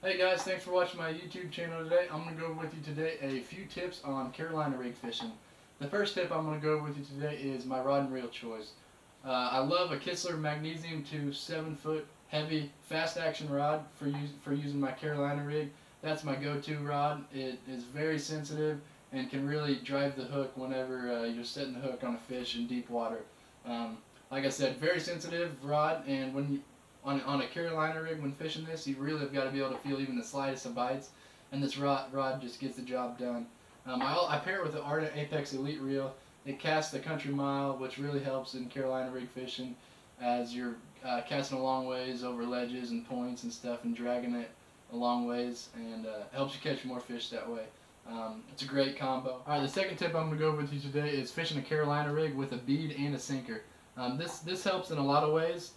Hey guys, thanks for watching my YouTube channel today. I'm going to go over with you today a few tips on Carolina rig fishing. The first tip I'm going to go over with you today is my rod and reel choice. I love a Kistler Magnesium 2 7-foot heavy fast action rod for using my Carolina rig. That's my go-to rod. It is very sensitive and can really drive the hook whenever you're setting the hook on a fish in deep water. Like I said, very sensitive rod, and on a Carolina rig when fishing this, you really have got to be able to feel even the slightest of bites, and this rod just gets the job done. I pair it with the Ardent Apex Elite Reel. It casts the country mile, which really helps in Carolina rig fishing as you're casting a long ways over ledges and points and stuff and dragging it a long ways, and helps you catch more fish that way. It's a great combo. Alright, the second tip I'm going to go over with you today is fishing a Carolina rig with a bead and a sinker. This helps in a lot of ways.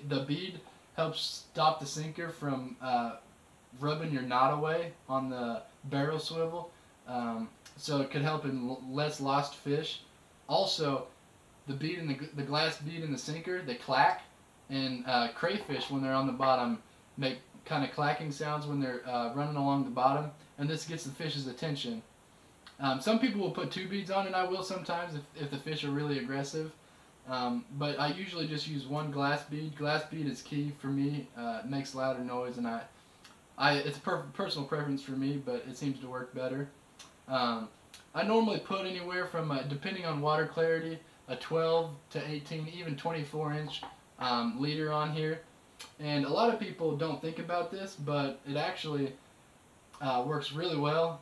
The bead helps stop the sinker from rubbing your knot away on the barrel swivel, so it could help in less lost fish. Also, the bead and the glass bead and the sinker, they clack, and crayfish when they're on the bottom make kind of clacking sounds when they're running along the bottom, and this gets the fish's attention. Some people will put two beads on, and I will sometimes if the fish are really aggressive. But I usually just use one glass bead. Glass bead is key for me. It makes louder noise, and it's a personal preference for me, but it seems to work better. I normally put anywhere from, depending on water clarity, a 12 to 18, even 24-inch leader on here. And a lot of people don't think about this, but it actually works really well.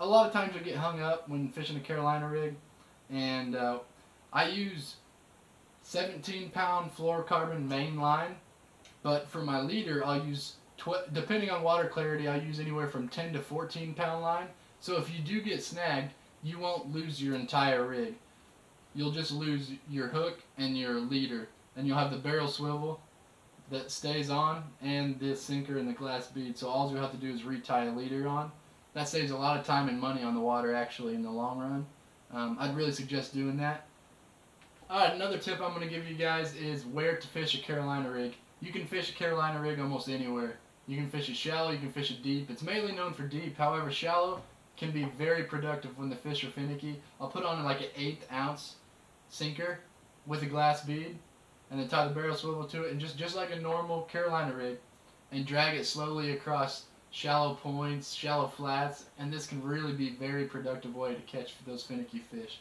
A lot of times I get hung up when fishing a Carolina rig, and I use 17-pound fluorocarbon main line, but for my leader I'll use, depending on water clarity, I use anywhere from 10 to 14-pound line. So if you do get snagged, you won't lose your entire rig. You'll just lose your hook and your leader, and you'll have the barrel swivel that stays on and the sinker and the glass bead. So all you have to do is retie a leader on. That saves a lot of time and money on the water actually in the long run. I'd really suggest doing that. Alright, another tip I'm going to give you guys is where to fish a Carolina rig. You can fish a Carolina rig almost anywhere. You can fish it shallow, you can fish it deep. It's mainly known for deep, however shallow can be very productive when the fish are finicky. I'll put on like an 1/8 ounce sinker with a glass bead and then tie the barrel swivel to it, and just like a normal Carolina rig, and drag it slowly across shallow points, shallow flats, and this can really be a very productive way to catch those finicky fish.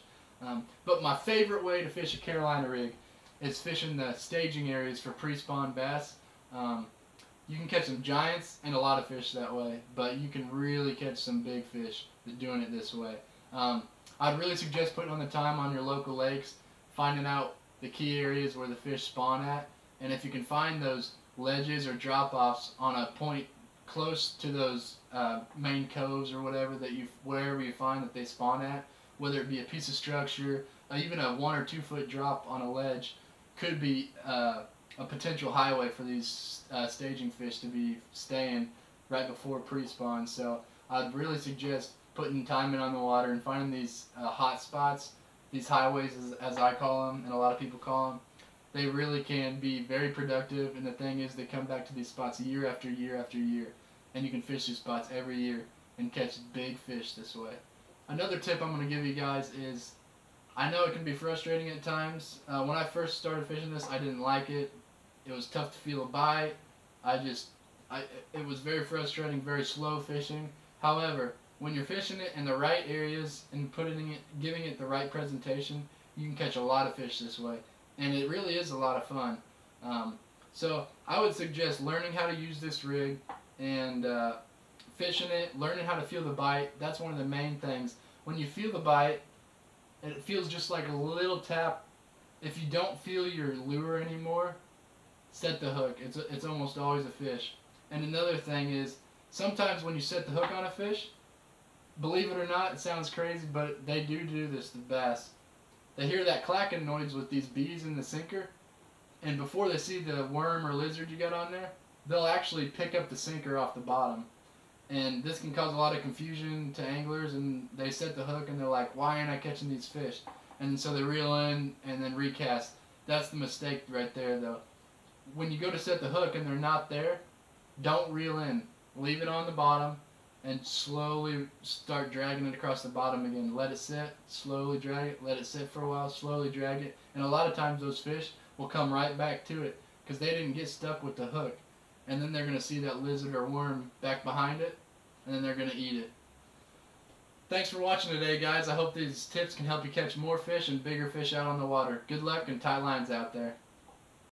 But my favorite way to fish a Carolina rig is fishing the staging areas for pre-spawn bass. You can catch some giants and a lot of fish that way, but you can really catch some big fish doing it this way. I'd really suggest putting on the time on your local lakes, finding out the key areas where the fish spawn at, and if you can find those ledges or drop-offs on a point close to those main coves or whatever wherever you find that they spawn at, whether it be a piece of structure, even a 1 or 2 foot drop on a ledge, could be a potential highway for these staging fish to be staying right before pre-spawn. So I'd really suggest putting time in on the water and finding these hot spots, these highways as I call them and a lot of people call them. They really can be very productive, and the thing is they come back to these spots year after year after year, and you can fish these spots every year and catch big fish this way. Another tip I'm going to give you guys is, I know it can be frustrating at times. When I first started fishing this, I didn't like it. It was tough to feel a bite. It was very frustrating, very slow fishing. However, when you're fishing it in the right areas and giving it the right presentation, you can catch a lot of fish this way. And it really is a lot of fun. So I would suggest learning how to use this rig and fishing it, learning how to feel the bite. That's one of the main things. When you feel the bite, it feels just like a little tap. If you don't feel your lure anymore, set the hook. It's almost always a fish. And another thing is, sometimes when you set the hook on a fish, believe it or not, it sounds crazy, but they do this to bass. They hear that clacking noise with these bees in the sinker, and before they see the worm or lizard you got on there, they'll actually pick up the sinker off the bottom. And this can cause a lot of confusion to anglers, and they set the hook and they're like, why aren't I catching these fish? And so they reel in and then recast. That's the mistake right there though. When you go to set the hook and they're not there, don't reel in. leave it on the bottom, and slowly start dragging it across the bottom again. Let it sit, slowly drag it, let it sit for a while, slowly drag it. And a lot of times those fish will come right back to it because they didn't get stuck with the hook. And then they're going to see that lizard or worm back behind it, and then they're going to eat it. Thanks for watching today, guys. I hope these tips can help you catch more fish and bigger fish out on the water. Good luck and tight lines out there.